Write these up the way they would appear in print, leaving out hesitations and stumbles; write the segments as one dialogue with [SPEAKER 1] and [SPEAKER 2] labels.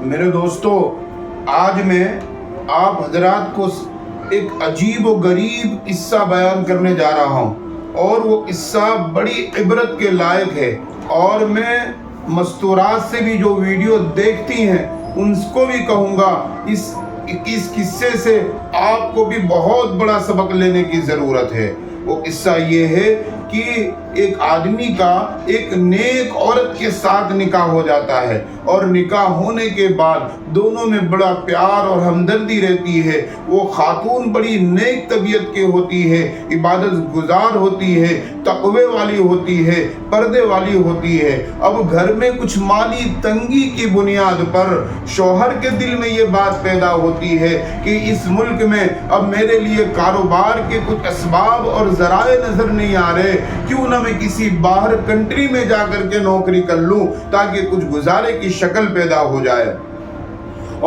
[SPEAKER 1] میرے دوستو، آج میں آپ حضرات کو ایک عجیب و غریب قصہ بیان کرنے جا رہا ہوں، اور وہ قصہ بڑی عبرت کے لائق ہے، اور میں مستورات سے بھی جو ویڈیو دیکھتی ہیں ان کو بھی کہوں گا اس قصے سے آپ کو بھی بہت بڑا سبق لینے کی ضرورت ہے۔ وہ قصہ یہ ہے کہ ایک آدمی کا ایک نیک عورت کے ساتھ نکاح ہو جاتا ہے، اور نکاح ہونے کے بعد دونوں میں بڑا پیار اور ہمدردی رہتی ہے۔ وہ خاتون بڑی نیک طبیعت کی ہوتی ہے، عبادت گزار ہوتی ہے، تقوی والی ہوتی ہے، پردے والی ہوتی ہے۔ اب گھر میں کچھ مالی تنگی کی بنیاد پر شوہر کے دل میں یہ بات پیدا ہوتی ہے کہ اس ملک میں اب میرے لیے کاروبار کے کچھ اسباب اور ذرائع نظر نہیں آ رہے، کیوں نہ میں کسی باہر کنٹری میں جا کر کے نوکری کر لوں تاکہ کچھ گزارے کی شکل پیدا ہو جائے۔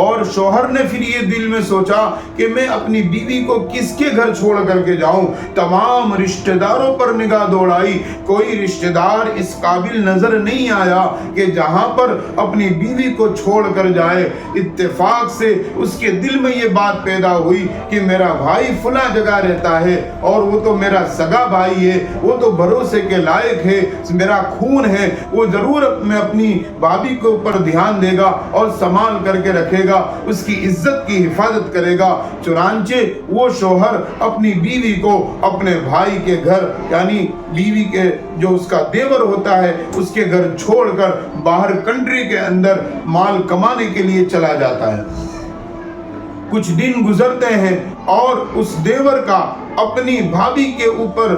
[SPEAKER 1] اور شوہر نے پھر یہ دل میں سوچا کہ میں اپنی بیوی کو کس کے گھر چھوڑ کر کے جاؤں۔ تمام رشتہ داروں پر نگاہ دوڑائی، کوئی رشتہ دار اس قابل نظر نہیں آیا کہ جہاں پر اپنی بیوی کو چھوڑ کر جائے۔ اتفاق سے اس کے دل میں یہ بات پیدا ہوئی کہ میرا بھائی فلاں جگہ رہتا ہے، اور وہ تو میرا سگا بھائی ہے، وہ تو بھروسے کے لائق ہے، میرا خون ہے، وہ ضرور میں اپنی بھابھی کے اوپر دھیان دے گا اور سنبھال کر کے رکھے گا، اس کی عزت کی حفاظت کرے گا۔ چنانچہ وہ شوہر اپنی بیوی کو اپنے بھائی کے گھر، یعنی بیوی کے جو اس کا دیور ہوتا ہے، اس کے گھر چھوڑ کر باہر کنٹری کے اندر مال کمانے کے لیے چلا جاتا ہے۔ کچھ دن گزرتے ہیں اور اس دیور کا اپنی بھابھی کے اوپر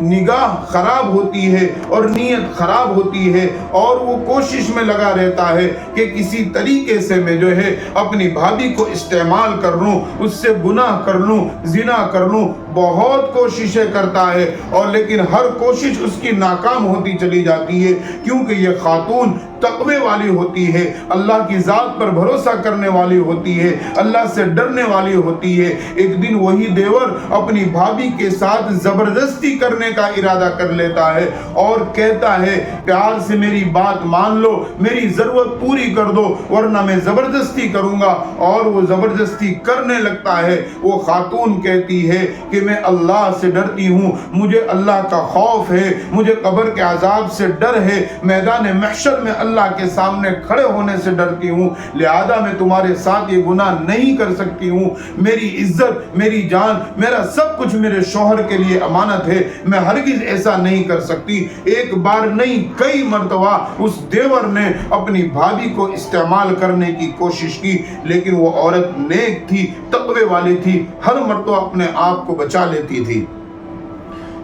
[SPEAKER 1] نگاہ خراب ہوتی ہے اور نیت خراب ہوتی ہے، اور وہ کوشش میں لگا رہتا ہے کہ کسی طریقے سے میں جو ہے اپنی بھابھی کو استعمال کر لوں، اس سے گناہ کر لوں، زنا کر لوں۔ بہت کوششیں کرتا ہے، اور لیکن ہر کوشش اس کی ناکام ہوتی چلی جاتی ہے، کیونکہ یہ خاتون تقوی والی ہوتی ہے، اللہ کی ذات پر بھروسہ کرنے والی ہوتی ہے، اللہ سے ڈرنے والی ہوتی ہے۔ ایک دن وہی دیور اپنی بھابھی کے ساتھ زبردستی کرنے کا ارادہ کر لیتا ہے، اور کہتا ہے پیار سے میری بات مان لو، میری ضرورت پوری کر دو، ورنہ میں زبردستی کروں گا۔ اور وہ زبردستی کرنے لگتا ہے۔ وہ خاتون کہتی ہے کہ میں اللہ سے ڈرتی ہوں، مجھے اللہ کا خوف ہے، مجھے قبر کے عذاب سے ڈر ہے، میدان محشر میں اللہ کے سامنے کھڑے ہونے سے ڈرتی ہوں، لہذا میں تمہارے ساتھ یہ گناہ نہیں کر سکتی ہوں۔ میری عزت، میری جان، میرا سب کچھ میرے شوہر کے لیے امانت ہے، میں ہرگز ایسا نہیں کر سکتی۔ ایک بار نہیں، کئی مرتبہ اس دیور نے اپنی بھابھی کو استعمال کرنے کی کوشش کی، لیکن وہ عورت نیک تھی، تقوی والی تھی، ہر مرتبہ اپنے آپ کو بچا لیتی تھی۔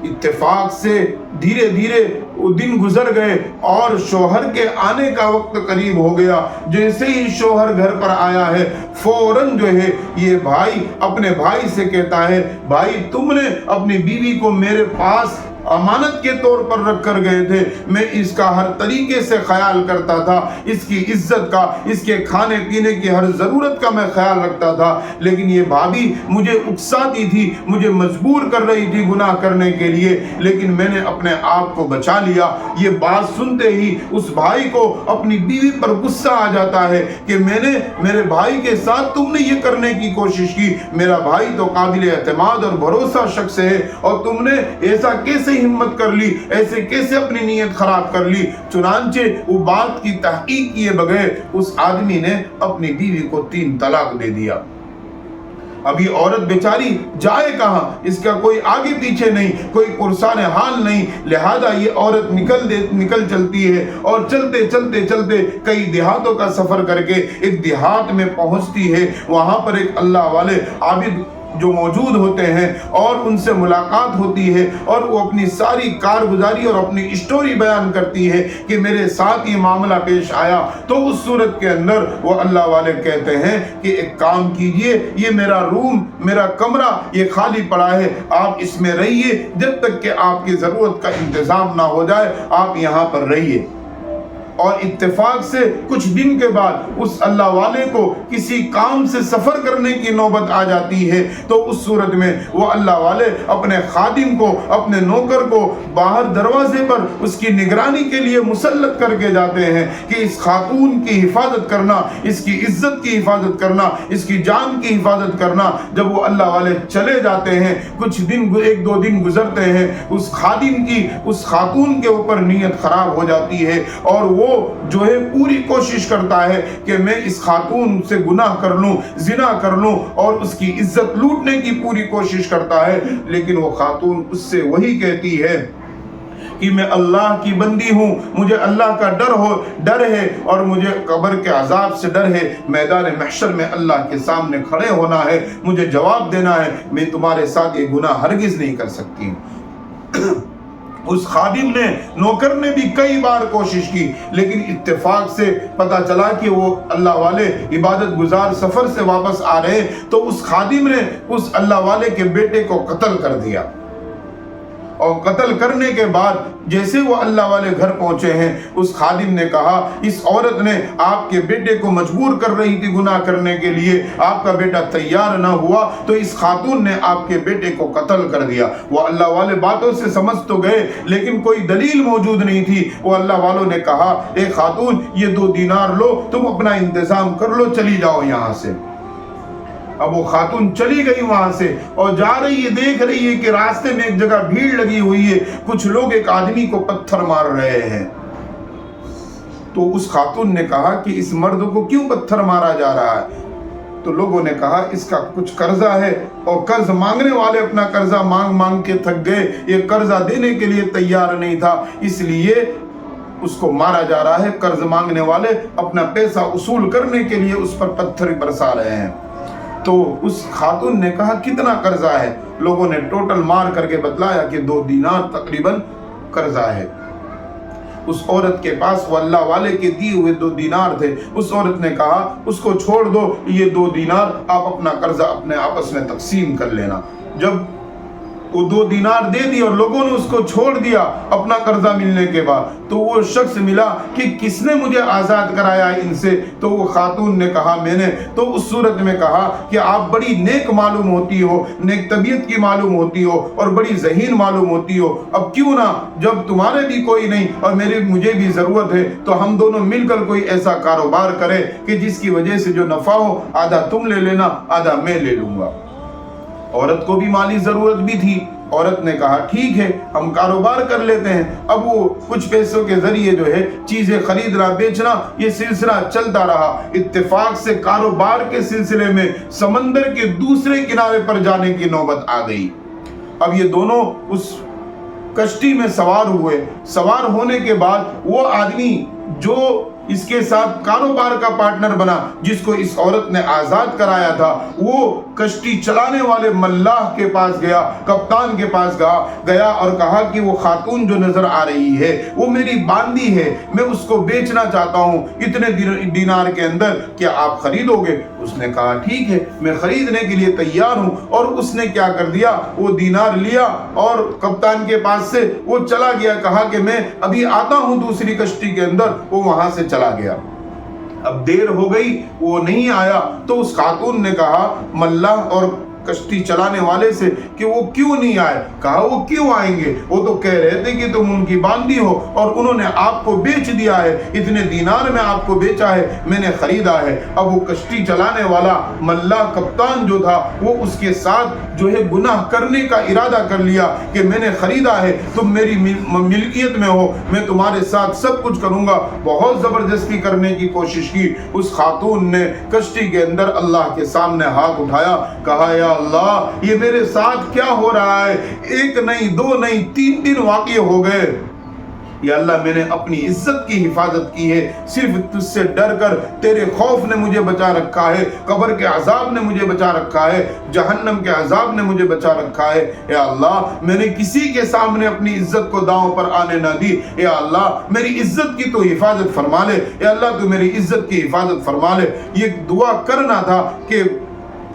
[SPEAKER 1] اتفاق سے دھیرے دھیرے وہ دن گزر گئے، اور شوہر کے آنے کا وقت قریب ہو گیا۔ جیسے ہی شوہر گھر پر آیا ہے، فوراً جو ہے یہ بھائی اپنے بھائی سے کہتا ہے، بھائی تم نے اپنی بیوی کو میرے پاس امانت کے طور پر رکھ کر گئے تھے، میں اس کا ہر طریقے سے خیال کرتا تھا، اس کی عزت کا، اس کے کھانے پینے کی ہر ضرورت کا میں خیال رکھتا تھا، لیکن یہ بھابھی مجھے اکساتی تھی، مجھے مجبور کر رہی تھی گناہ کرنے کے لیے، لیکن میں نے اپنے آپ کو بچا لیا۔ یہ بات سنتے ہی اس بھائی کو اپنی بیوی پر غصہ آ جاتا ہے کہ میرے بھائی کے ساتھ تم نے یہ کرنے کی کوشش کی، میرا بھائی تو قابل اعتماد اور بھروسہ شخص ہے، اور تم نے ایسا کیسے ہمت کر لی، ایسے کیسے اپنی نیت خراب کر لی۔ چنانچہ وہ بات کی تحقیق کیے بغیر اس آدمی نے اپنی بیوی کو 3 طلاق دے دیا۔ اب یہ عورت بیچاری جائے کہاں، اس کا کوئی آگے پیچھے نہیں، کوئی پرسان حال نہیں، لہذا یہ عورت نکل چلتی ہے، اور چلتے چلتے چلتے کئی دیہاتوں کا سفر کر کے ایک دیہات میں پہنچتی ہے۔ وہاں پر ایک اللہ والے عابد جو موجود ہوتے ہیں، اور ان سے ملاقات ہوتی ہے، اور وہ اپنی ساری کارگزاری اور اپنی اسٹوری بیان کرتی ہے کہ میرے ساتھ یہ معاملہ پیش آیا۔ تو اس صورت کے اندر وہ اللہ والے کہتے ہیں کہ ایک کام کیجئے، یہ میرا روم، میرا کمرہ یہ خالی پڑا ہے، آپ اس میں رہیے، جب تک کہ آپ کی ضرورت کا انتظام نہ ہو جائے آپ یہاں پر رہیے۔ اور اتفاق سے کچھ دن کے بعد اس اللہ والے کو کسی کام سے سفر کرنے کی نوبت آ جاتی ہے تو اس صورت میں وہ اللہ والے اپنے خادم کو، اپنے نوکر کو باہر دروازے پر اس کی نگرانی کے لیے مسلط کر کے جاتے ہیں کہ اس خاتون کی حفاظت کرنا، اس کی عزت کی حفاظت کرنا، اس کی جان کی حفاظت کرنا۔ جب وہ اللہ والے چلے جاتے ہیں، کچھ دن، ایک دو دن گزرتے ہیں، اس خادم کی اس خاتون کے اوپر نیت خراب ہو جاتی ہے اور وہ جو ہے پوری کوشش کرتا ہے کہ میں اس خاتون سے گناہ کر لوں، زنا کر لوں، اور اس کی عزت لوٹنے کی پوری کوشش کرتا ہے۔ لیکن وہ خاتون اس سے وہی کہتی ہے کہ میں اللہ کی بندی ہوں، مجھے اللہ کا ڈر ہے اور مجھے قبر کے عذاب سے ڈر ہے، میدان محشر میں اللہ کے سامنے کھڑے ہونا ہے، مجھے جواب دینا ہے، میں تمہارے ساتھ یہ گناہ ہرگز نہیں کر سکتی۔ اس خادم نے، نوکر نے بھی کئی بار کوشش کی، لیکن اتفاق سے پتا چلا کہ وہ اللہ والے عبادت گزار سفر سے واپس آ رہے، تو اس خادم نے اس اللہ والے کے بیٹے کو قتل کر دیا۔ اور قتل کرنے کے بعد جیسے وہ اللہ والے گھر پہنچے ہیں، اس خادم نے کہا اس عورت نے آپ کے بیٹے کو مجبور کر رہی تھی گناہ کرنے کے لیے، آپ کا بیٹا تیار نہ ہوا تو اس خاتون نے آپ کے بیٹے کو قتل کر دیا۔ وہ اللہ والے باتوں سے سمجھ تو گئے لیکن کوئی دلیل موجود نہیں تھی۔ وہ اللہ والوں نے کہا اے خاتون یہ 2 دینار لو، تم اپنا انتظام کر لو، چلی جاؤ یہاں سے۔ اب وہ خاتون چلی گئی وہاں سے اور جا رہی ہے، دیکھ رہی ہے کہ راستے میں ایک جگہ بھیڑ لگی ہوئی ہے، کچھ لوگ ایک آدمی کو پتھر مار رہے ہیں۔ تو اس خاتون نے کہا کہ اس مرد کو کیوں پتھر مارا جا رہا ہے؟ تو لوگوں نے کہا اس کا کچھ قرضہ ہے اور قرض مانگنے والے اپنا قرضہ مانگ مانگ کے تھک گئے، یہ قرضہ دینے کے لیے تیار نہیں تھا، اس لیے اس کو مارا جا رہا ہے۔ قرض مانگنے والے اپنا پیسہ وصول کرنے کے لیے اس پر پتھر برسا رہے ہیں۔ تو اس خاتون نے کہا کتنا قرضہ ہے؟ لوگوں نے ٹوٹل مار کر کے بتلایا کہ 2 دینار تقریباً قرضہ ہے۔ اس عورت کے پاس وہ اللہ والے کے دیے ہوئے 2 دینار تھے۔ اس عورت نے کہا اس کو چھوڑ دو، یہ 2 دینار آپ اپنا قرضہ اپنے آپس میں تقسیم کر لینا۔ جب وہ 2 دینار دے دی اور لوگوں نے اس کو چھوڑ دیا اپنا قرضہ ملنے کے بعد، تو وہ شخص ملا کہ کس نے مجھے آزاد کرایا ان سے؟ تو وہ خاتون نے کہا میں نے۔ تو اس صورت میں کہا کہ آپ بڑی نیک معلوم ہوتی ہو، نیک طبیعت کی معلوم ہوتی ہو اور بڑی ذہین معلوم ہوتی ہو، اب کیوں نہ جب تمہارے بھی کوئی نہیں اور مجھے بھی ضرورت ہے تو ہم دونوں مل کر کوئی ایسا کاروبار کریں کہ جس کی وجہ سے جو نفع ہو آدھا تم لے لینا، آدھا میں لے لوں گا۔ عورت کو بھی مالی ضرورت بھی تھی۔ عورت نے کہا ٹھیک ہے ہم کاروبار کر لیتے ہیں۔ اب وہ کچھ پیسوں کے ذریعے جو ہے چیزیں خریدنا بیچنا یہ سلسلہ چلتا رہا۔ اتفاق سے کاروبار کے سلسلے میں سمندر کے دوسرے کنارے پر جانے کی نوبت آ گئی۔ اب یہ دونوں اس کشتی میں سوار ہوئے۔ سوار ہونے کے بعد وہ آدمی جو اس کے ساتھ کاروبار کا پارٹنر بنا، جس کو اس عورت نے آزاد کرایا تھا، وہ کشتی چلانے والے ملاح کے پاس گیا، کپتان کے پاس گیا اور کہا کہ وہ خاتون جو نظر آ رہی ہے وہ میری باندی ہے، میں اس کو بیچنا چاہتا ہوں اتنے دینار کے اندر، کیا آپ خریدو گے؟ اس نے کہا ٹھیک ہے میں خریدنے کے لیے تیار ہوں۔ اور اس نے کیا کر دیا، وہ دینار لیا اور کپتان کے پاس سے وہ چلا گیا، کہا کہ میں ابھی آتا ہوں دوسری کشتی کے اندر، وہ وہاں سے چلا گیا۔ اب دیر ہو گئی وہ نہیں آیا تو اس خاتون نے کہا ملاح اور کشتی چلانے والے سے کہ وہ کیوں نہیں آئے؟ کہا وہ کیوں آئیں گے، وہ تو کہہ رہے تھے کہ تم ان کی باندی ہو اور انہوں نے آپ کو بیچ دیا ہے، اتنے دینار میں آپ کو بیچا ہے، میں نے خریدا ہے۔ اب وہ کشتی چلانے والا ملاح کپتان جو تھا وہ اس کے ساتھ جو ہے گناہ کرنے کا ارادہ کر لیا کہ میں نے خریدا ہے، تم میری ملکیت میں ہو، میں تمہارے ساتھ سب کچھ کروں گا۔ بہت زبردستی کرنے کی کوشش کی۔ اس خاتون نے کشتی کے اندر اللہ کے سامنے ہاتھ اٹھایا، کہا یا اللہ یہ میرے ساتھ کیا ہو رہا ہے؟ 1 نہیں 2 نہیں 3 دن واقع ہو گئے، یا اللہ میں نے اپنی عزت کی حفاظت کی ہے، صرف تجھ سے ڈر کر، تیرے خوف نے مجھے بچا رکھا ہے، قبر کے عذاب نے مجھے بچا رکھا ہے، جہنم کے عذاب نے مجھے بچا رکھا ہے۔ یا اللہ میں نے کسی کے سامنے اپنی عزت کو داؤں پر آنے نہ دی، یا اللہ میری عزت کی تو حفاظت فرما لے، یا اللہ تو میری عزت کی حفاظت فرما لے۔ یہ دعا کرنا تھا کہ